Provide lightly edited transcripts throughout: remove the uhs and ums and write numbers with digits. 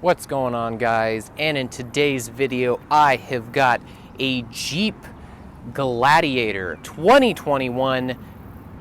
What's going on, guys? And in today's video I have got a Jeep Gladiator 2021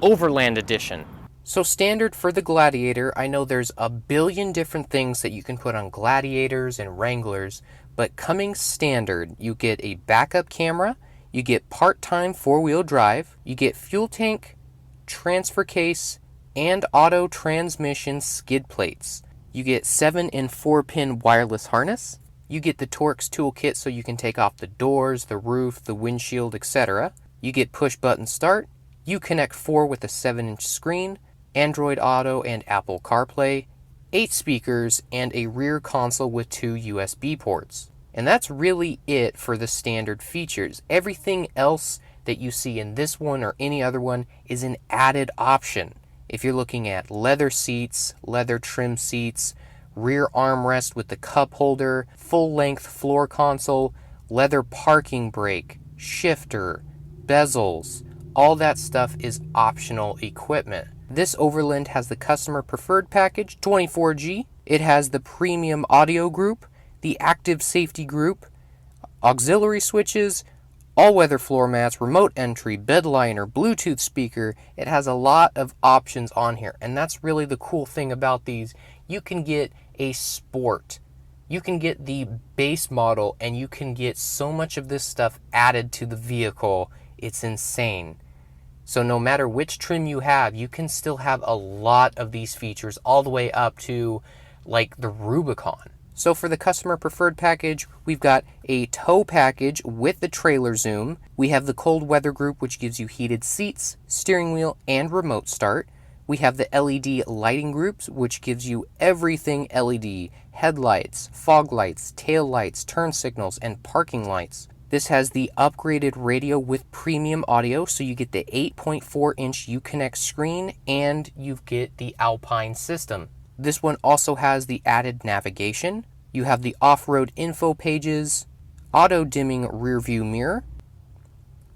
Overland Edition. So standard for the Gladiator, I know there's a billion different things that you can put on Gladiators and Wranglers, but coming standard, you get a backup camera, you get part-time four-wheel drive, you get fuel tank, transfer case, and auto transmission skid plates. You get 7 and 4-pin wireless harness. You get the Torx toolkit so you can take off the doors, the roof, the windshield, etc. You get push button start. You connect 4 with a 7-inch screen, Android Auto and Apple CarPlay, 8 speakers, and a rear console with 2 USB ports. And that's really it for the standard features. Everything else that you see in this one or any other one is an added option. If you're looking at leather seats, leather trim seats, rear armrest with the cup holder, full-length floor console, leather parking brake, shifter, bezels, all that stuff is optional equipment. This Overland has the customer preferred package, 24G. It has the premium audio group, the active safety group, auxiliary switches, all-weather floor mats, remote entry, bed liner, Bluetooth speaker. It has a lot of options on here, and that's really the cool thing about these. You can get a Sport, you can get the base model, and you can get so much of this stuff added to the vehicle. It's insane. So no matter which trim you have, you can still have a lot of these features all the way up to like the Rubicon. So for the customer preferred package, we've got a tow package with the trailer zoom. We have the cold weather group, which gives you heated seats, steering wheel, and remote start. We have the LED lighting groups, which gives you everything LED, headlights, fog lights, tail lights, turn signals, and parking lights. This has the upgraded radio with premium audio, so you get the 8.4-inch Uconnect screen and you get the Alpine system. This one also has the added navigation. You have the off-road info pages, auto-dimming rear-view mirror.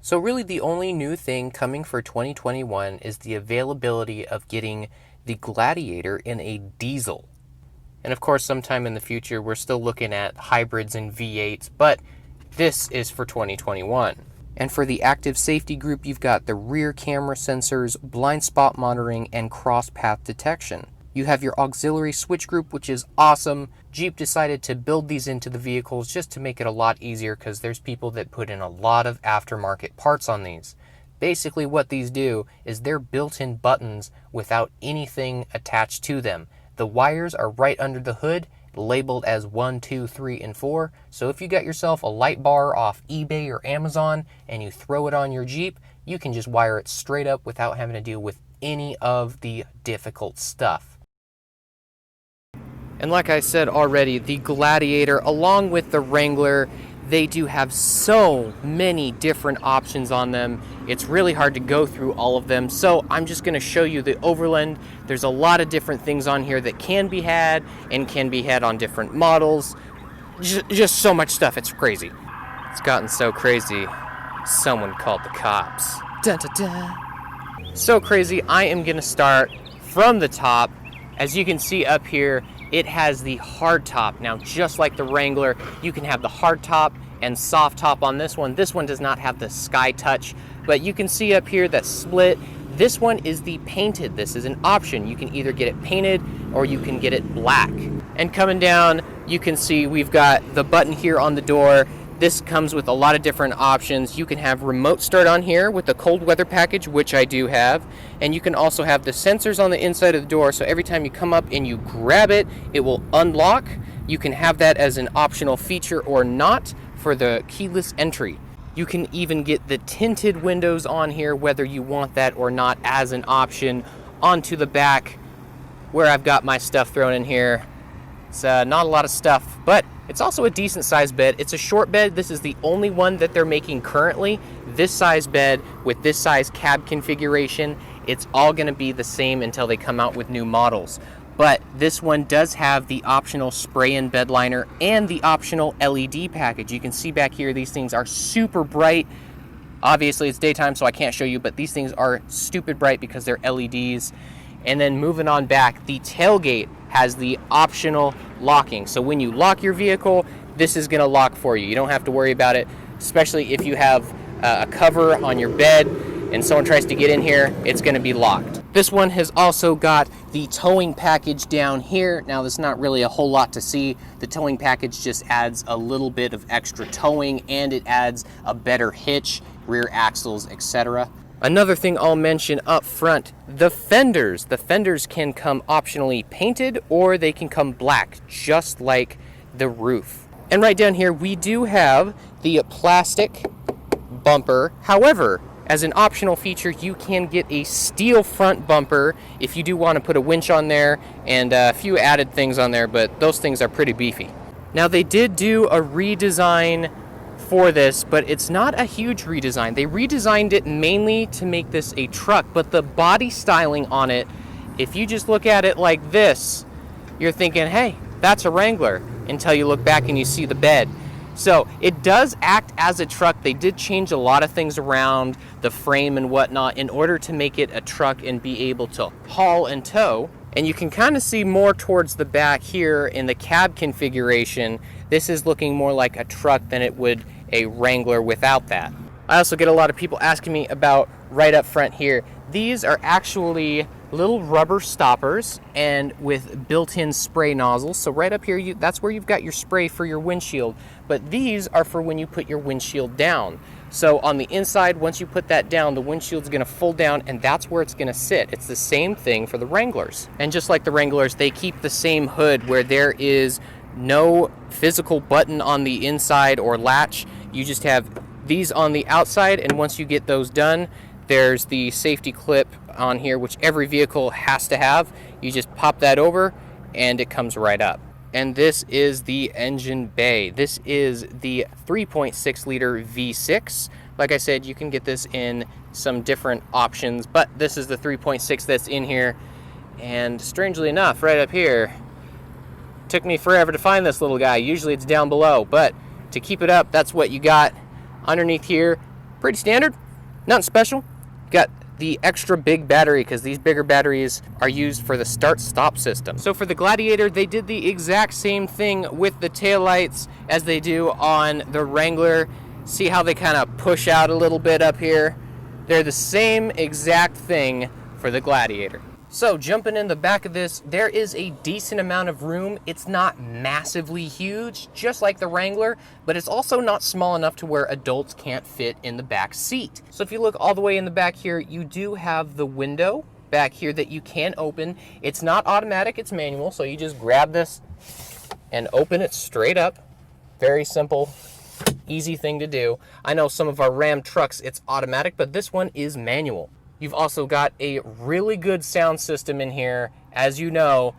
So really the only new thing coming for 2021 is the availability of getting the Gladiator in a diesel. And of course, sometime in the future, we're still looking at hybrids and V8s, but this is for 2021. And for the active safety group, you've got the rear camera sensors, blind spot monitoring, and cross-path detection. You have your auxiliary switch group, which is awesome. Jeep decided to build these into the vehicles just to make it a lot easier because there's people that put in a lot of aftermarket parts on these. Basically what these do is they're built-in buttons without anything attached to them. The wires are right under the hood, labeled as 1, 2, 3, and 4. So if you got yourself a light bar off eBay or Amazon and you throw it on your Jeep, you can just wire it straight up without having to deal with any of the difficult stuff. And like I said already, the Gladiator, along with the Wrangler, they do have so many different options on them. It's really hard to go through all of them. So I'm just going to show you the Overland. There's a lot of different things on here that can be had and can be had on different models. Just so much stuff. It's crazy. It's gotten so crazy, someone called the cops. Dun, dun, dun. So crazy, I am going to start from the top. As you can see up here, it has the hard top. Now, just like the Wrangler, you can have the hard top and soft top on this one. This one does not have the Sky Touch, but you can see up here that split. This one is the painted. This is an option. You can either get it painted or you can get it black. And coming down, you can see we've got the button here on the door. This comes with a lot of different options. You can have remote start on here with the cold weather package, which I do have. And you can also have the sensors on the inside of the door, so every time you come up and you grab it, it will unlock. You can have that as an optional feature or not for the keyless entry. You can even get the tinted windows on here, whether you want that or not, as an option. Onto the back, where I've got my stuff thrown in here. It's not a lot of stuff, but it's also a decent sized bed. It's a short bed. This is the only one that they're making currently. This size bed with this size cab configuration. It's all going to be the same until they come out with new models. But this one does have the optional spray-in bed liner and the optional LED package. You can see back here, these things are super bright. Obviously, it's daytime, so I can't show you, but these things are stupid bright because they're LEDs. And then moving on back, the tailgate has the optional locking. So when you lock your vehicle, this is going to lock for you. You don't have to worry about it, especially if you have a cover on your bed and someone tries to get in here, it's going to be locked. This one has also got the towing package down here. Now, there's not really a whole lot to see. The towing package just adds a little bit of extra towing, and it adds a better hitch, rear axles, etc. Another thing I'll mention up front, the fenders. The fenders can come optionally painted, or they can come black, just like the roof. And right down here, we do have the plastic bumper. However, as an optional feature, you can get a steel front bumper if you do want to put a winch on there and a few added things on there, but those things are pretty beefy. Now, they did do a redesign for this, but it's not a huge redesign. They redesigned it mainly to make this a truck, but the body styling on it, if you just look at it like this, you're thinking, hey, that's a Wrangler, until you look back and you see the bed. So it does act as a truck. They did change a lot of things around the frame and whatnot in order to make it a truck and be able to haul and tow. And you can kind of see more towards the back here in the cab configuration. This is looking more like a truck than it would a Wrangler without that. I also get a lot of people asking me about right up front here. These are actually little rubber stoppers and with built-in spray nozzles. So right up here, that's where you've got your spray for your windshield. But these are for when you put your windshield down. So on the inside, once you put that down, the windshield's gonna fold down and that's where it's gonna sit. It's the same thing for the Wranglers. And just like the Wranglers, they keep the same hood where there is no physical button on the inside or latch. You just have these on the outside, and once you get those done, there's the safety clip on here, which every vehicle has to have. You just pop that over and it comes right up. And this is the engine bay. This is the 3.6 liter V6. Like I said, you can get this in some different options, but this is the 3.6 that's in here. And strangely enough, right up here, took me forever to find this little guy. Usually it's down below, but to keep it up, that's what you got underneath here. Pretty standard, nothing special. Got the extra big battery because these bigger batteries are used for the start-stop system. So for the Gladiator, they did the exact same thing with the taillights as they do on the Wrangler. See how they kind of push out a little bit up here? They're the same exact thing for the Gladiator. So jumping in the back of this, there is a decent amount of room. It's not massively huge, just like the Wrangler, but it's also not small enough to where adults can't fit in the back seat. So if you look all the way in the back here, you do have the window back here that you can open. It's not automatic, it's manual, so you just grab this and open it straight up. Very simple, easy thing to do. I know some of our Ram trucks, it's automatic, but this one is manual. You've also got a really good sound system in here. As you know,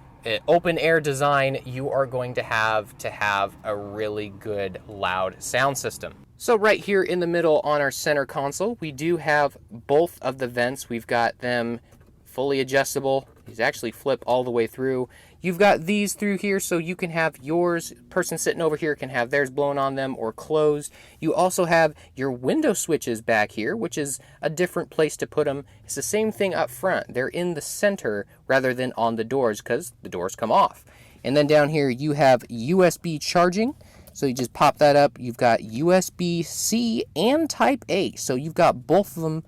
open air design, you are going to have a really good loud sound system. So right here in the middle on our center console, we do have both of the vents. We've got them fully adjustable. These actually flip all the way through. You've got these through here, so you can have yours, person sitting over here can have theirs blown on them or closed. You also have your window switches back here, which is a different place to put them. It's the same thing up front. They're in the center rather than on the doors because the doors come off. And then down here you have USB charging. So you just pop that up. You've got USB-C and Type A. So you've got both of them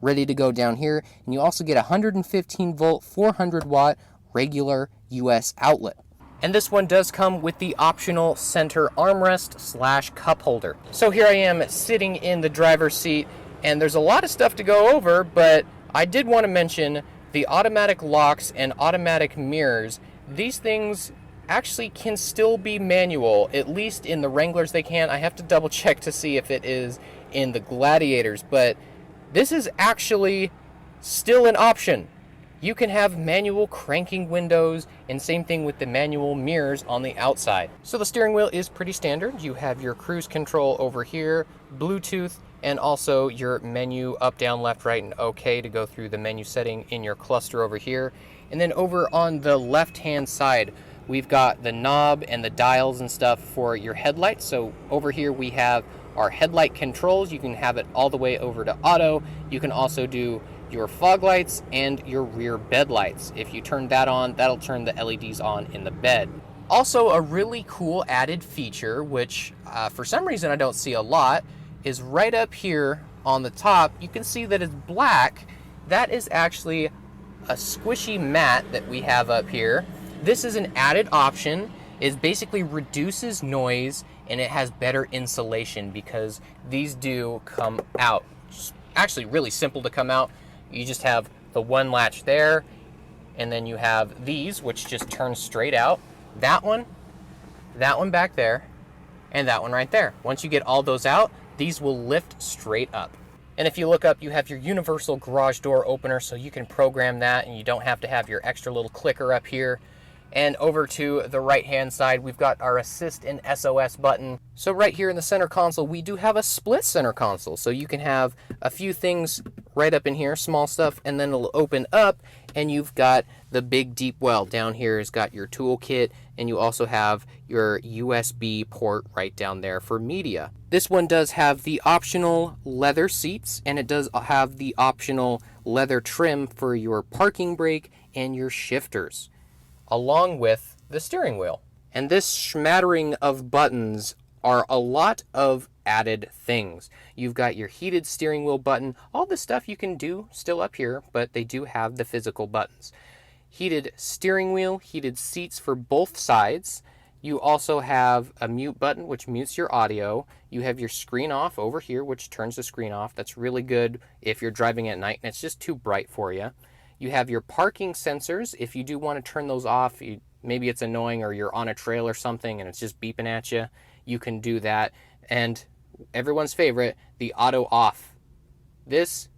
ready to go down here. And you also get a 115 volt, 400 watt regular US outlet. And this one does come with the optional center armrest / cup holder. So here I am sitting in the driver's seat, and there's a lot of stuff to go over, but I did want to mention the automatic locks and automatic mirrors. These things actually can still be manual, at least in the Wranglers they can. I have to double check to see if it is in the Gladiators, but this is actually still an option. You can have manual cranking windows, and same thing with the manual mirrors on the outside. So the steering wheel is pretty standard. You have your cruise control over here, Bluetooth, and also your menu up, down, left, right, and OK to go through the menu setting in your cluster over here. And then over on the left-hand side, we've got the knob and the dials and stuff for your headlights. So over here we have our headlight controls. You can have it all the way over to auto. You can also do your fog lights and your rear bed lights. If you turn that on, that'll turn the LEDs on in the bed. Also, a really cool added feature, which for some reason I don't see a lot, is right up here on the top. You can see that it's black. That is actually a squishy mat that we have up here. This is an added option. It basically reduces noise and it has better insulation because these do come out. It's actually really simple to come out. You just have the one latch there, and then you have these, which just turn straight out. That one back there, and that one right there. Once you get all those out, these will lift straight up. And if you look up, you have your universal garage door opener, so you can program that and you don't have to have your extra little clicker up here. And over to the right-hand side, we've got our assist and SOS button. So right here in the center console, we do have a split center console. So you can have a few things right up in here, small stuff, and then it'll open up, and you've got the big deep well. Down here has got your toolkit, and you also have your USB port right down there for media. This one does have the optional leather seats, and it does have the optional leather trim for your parking brake and your shifters, along with the steering wheel. And this smattering of buttons are a lot of added things. You've got your heated steering wheel button. All this stuff you can do still up here, but they do have the physical buttons. Heated steering wheel, heated seats for both sides. You also have a mute button, which mutes your audio. You have your screen off over here, which turns the screen off. That's really good if you're driving at night and it's just too bright for you. You have your parking sensors. If you do want to turn those off, maybe it's annoying or you're on a trail or something and it's just beeping at you, you can do that. And everyone's favorite, the auto off. This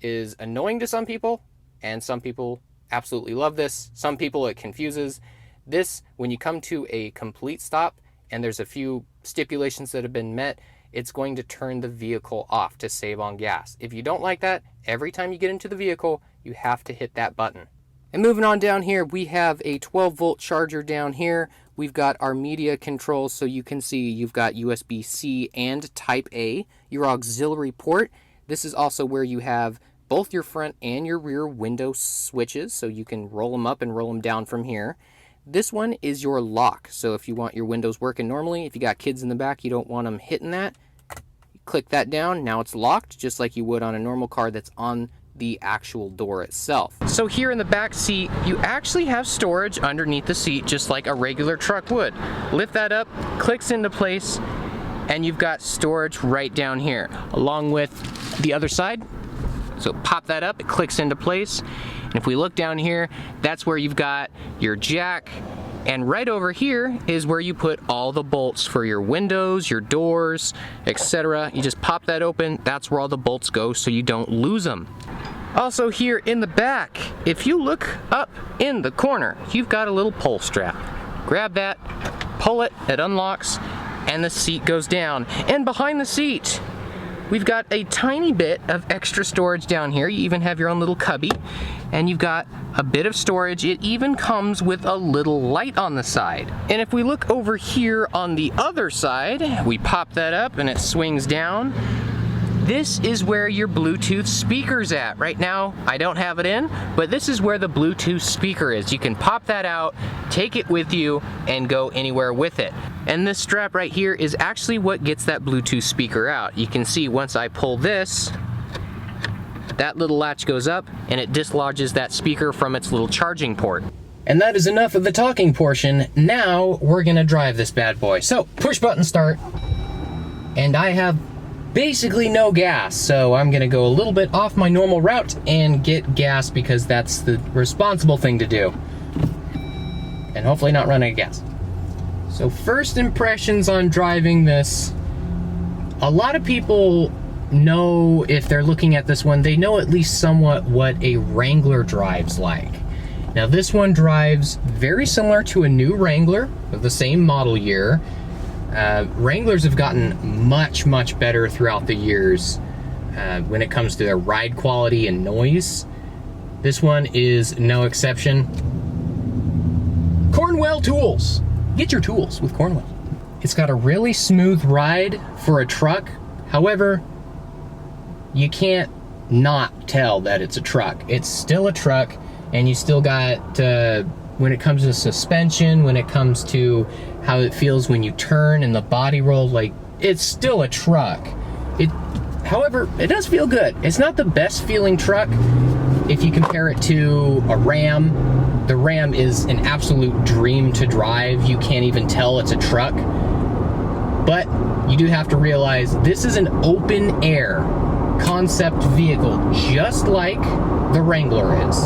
is annoying to some people, and some people absolutely love this. Some people it confuses. This, when you come to a complete stop and there's a few stipulations that have been met, it's going to turn the vehicle off to save on gas. If you don't like that, every time you get into the vehicle, you have to hit that button. And moving on down here, we have a 12-volt charger down here. We've got our media controls, so you can see you've got USB-C and Type A, your auxiliary port. This is also where you have both your front and your rear window switches, so you can roll them up and roll them down from here. This one is your lock, so if you want your windows working normally, if you got kids in the back, you don't want them hitting that, you click that down, now it's locked, just like you would on a normal car that's on the actual door itself. So here in the back seat, you actually have storage underneath the seat, just like a regular truck would. Lift that up, clicks into place, and you've got storage right down here, along with the other side. So pop that up, it clicks into place. And if we look down here, that's where you've got your jack. And right over here is where you put all the bolts for your windows, your doors, etc. You just pop that open, that's where all the bolts go so you don't lose them. Also here in the back, if you look up in the corner, you've got a little pull strap. Grab that, pull it, it unlocks, and the seat goes down. And behind the seat, we've got a tiny bit of extra storage down here. You even have your own little cubby, and you've got a bit of storage. It even comes with a little light on the side. And if we look over here on the other side, we pop that up and it swings down. This is where your Bluetooth speaker's at. Right now, I don't have it in, but this is where the Bluetooth speaker is. You can pop that out, take it with you, and go anywhere with it. And this strap right here is actually what gets that Bluetooth speaker out. You can see once I pull this, that little latch goes up and it dislodges that speaker from its little charging port. And that is enough of the talking portion. Now we're gonna drive this bad boy. So push button start, and I have basically no gas, so I'm gonna go a little bit off my normal route and get gas because that's the responsible thing to do. And hopefully not run out of gas. So first impressions on driving this, a lot of people know, if they're looking at this one, they know at least somewhat what a Wrangler drives like. Now this one drives very similar to a new Wrangler of the same model year. Wranglers have gotten much, much better throughout the years when it comes to their ride quality and noise. This one is no exception. Cornwell tools. Get your tools with Cornwell. It's got a really smooth ride for a truck. However, you can't not tell that it's a truck. It's still a truck, and you still got, when it comes to suspension, when it comes to how it feels when you turn and the body roll, like, it's still a truck. However, it does feel good. It's not the best feeling truck if you compare it to a Ram. The Ram is an absolute dream to drive. You can't even tell it's a truck. But you do have to realize this is an open air concept vehicle, just like the Wrangler is.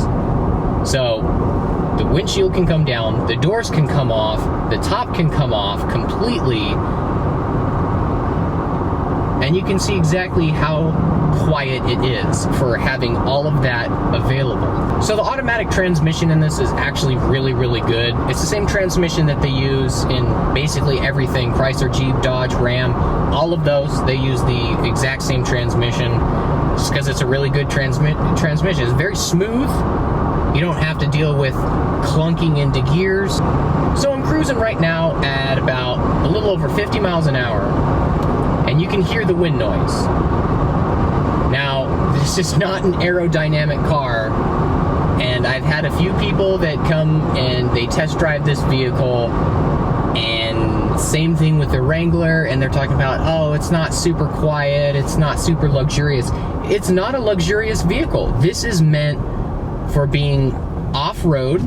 So the windshield can come down, the doors can come off, the top can come off completely, and you can see exactly how quiet it is for having all of that available. So the automatic transmission in this is actually really, really good. It's the same transmission that they use in basically everything. Chrysler, Jeep, Dodge, Ram, all of those, they use the exact same transmission just because it's a really good transmission. It's very smooth. You don't have to deal with clunking into gears. So I'm cruising right now at about a little over 50 miles an hour, and you can hear the wind noise. Now, this is not an aerodynamic car, and I've had a few people that come and they test drive this vehicle, and same thing with the Wrangler, and they're talking about, oh, it's not super quiet, it's not super luxurious. It's not a luxurious vehicle. This is meant for being off-road.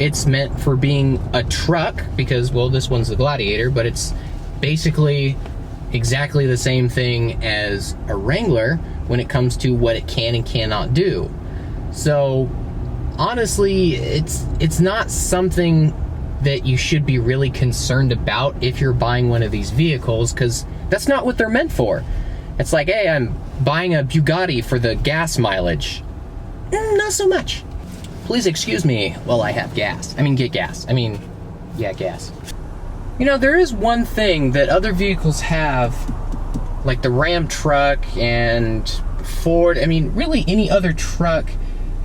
It's meant for being a truck, because, well, this one's the Gladiator, but it's basically exactly the same thing as a Wrangler when it comes to what it can and cannot do. So honestly, it's not something that you should be really concerned about if you're buying one of these vehicles, because that's not what they're meant for. It's like, hey, I'm buying a Bugatti for the gas mileage. Not so much. Please excuse me while I have gas. Get gas. Gas. You know, there is one thing that other vehicles have, like the Ram truck and Ford, really any other truck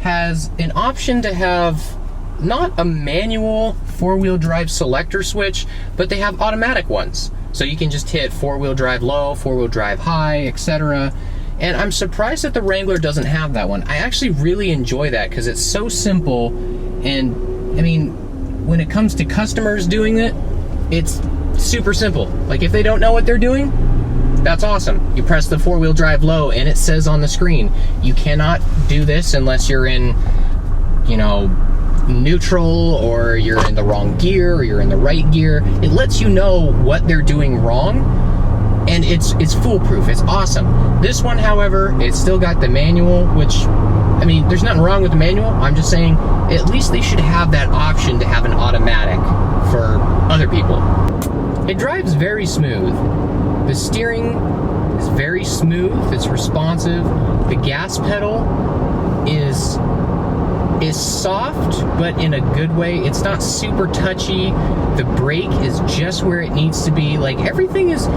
has an option to have not a manual four-wheel drive selector switch, but they have automatic ones. So you can just hit four-wheel drive low, four-wheel drive high, etc. And I'm surprised that the Wrangler doesn't have that one. I actually really enjoy that because it's so simple, and when it comes to customers doing it, it's super simple. Like, if they don't know what they're doing, that's awesome. You press the four-wheel drive low and it says on the screen, you cannot do this unless you're in, neutral, or you're in the wrong gear, or you're in the right gear. It lets you know what they're doing wrong, and it's foolproof. It's awesome. This one, however, it's still got the manual, which, there's nothing wrong with the manual. I'm just saying, at least they should have that option to have an automatic for other people. It drives very smooth. The steering is very smooth. It's responsive. The gas pedal is soft, but in a good way. It's not super touchy. The brake is just where it needs to be. Like, everything is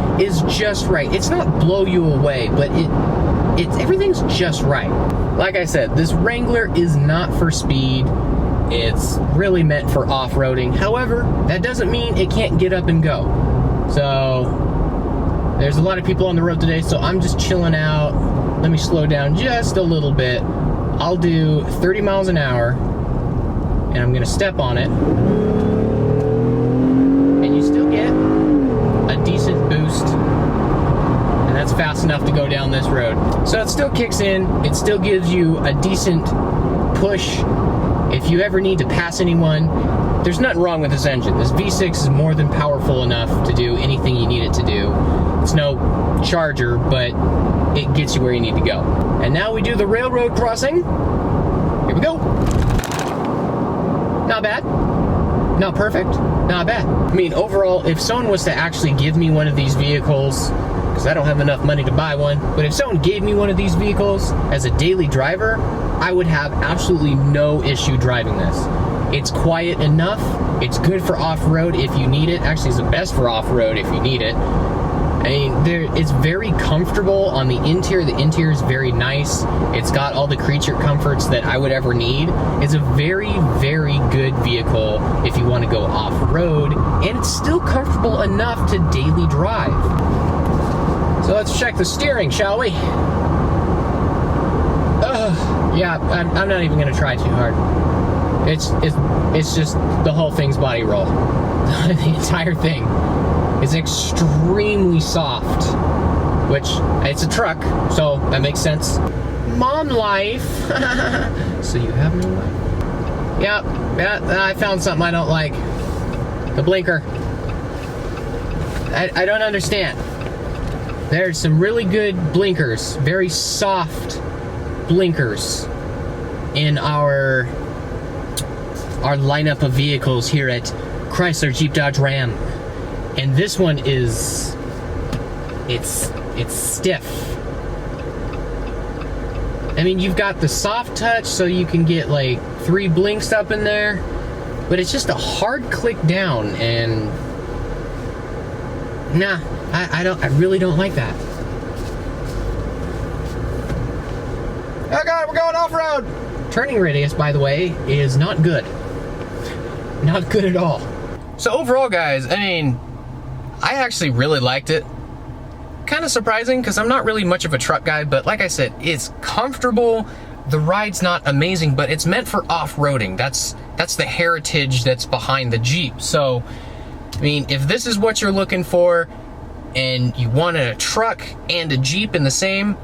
just right. It's not blow you away, but everything's just right. Like I said, this Wrangler is not for speed. It's really meant for off-roading. However, that doesn't mean it can't get up and go. So there's a lot of people on the road today, so I'm just chilling out. Let me slow down just a little bit. I'll do 30 miles an hour, and I'm gonna step on it, and you still get a decent boost, and that's fast enough to go down this road. So it still kicks in, it still gives you a decent push if you ever need to pass anyone. There's nothing wrong with this engine. This V6 is more than powerful enough to do anything you need it to do. It's no Charger, but it gets you where you need to go. And now we do the railroad crossing. Here we go. Not bad. Not perfect. Not bad. Overall, if someone was to actually give me one of these vehicles, because I don't have enough money to buy one, but if someone gave me one of these vehicles as a daily driver, I would have absolutely no issue driving this. It's quiet enough. It's good for off-road if you need it. Actually, it's the best for off-road if you need it. It's very comfortable on the interior. The interior is very nice. It's got all the creature comforts that I would ever need. It's a very, very good vehicle if you want to go off-road, and it's still comfortable enough to daily drive. So let's check the steering, shall we? Yeah, I'm not even gonna try too hard. It's just the whole thing's body roll. The entire thing is extremely soft, which it's a truck, so that makes sense. Mom life. So you have no life? Yeah, I found something I don't like. The blinker. I don't understand. There's some really good blinkers, very soft blinkers in our lineup of vehicles here at Chrysler, Jeep, Dodge, Ram. And this one is, it's stiff. I mean, you've got the soft touch, so you can get like 3 blinks up in there, but it's just a hard click down, and nah, I really don't like that. Oh God, we're going off-road! Turning radius, by the way, is not good. Not good at all. So overall, guys, I mean, I actually really liked it. Kind of surprising, because I'm not really much of a truck guy, but like I said, it's comfortable. The ride's not amazing, but it's meant for off-roading. That's the heritage that's behind the Jeep. So, I mean, if this is what you're looking for, and you want a truck and a Jeep in the same,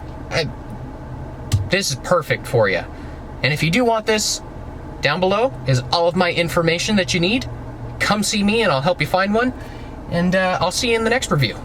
this is perfect for you. And if you do want this, down below is all of my information that you need. Come see me and I'll help you find one. And I'll see you in the next review.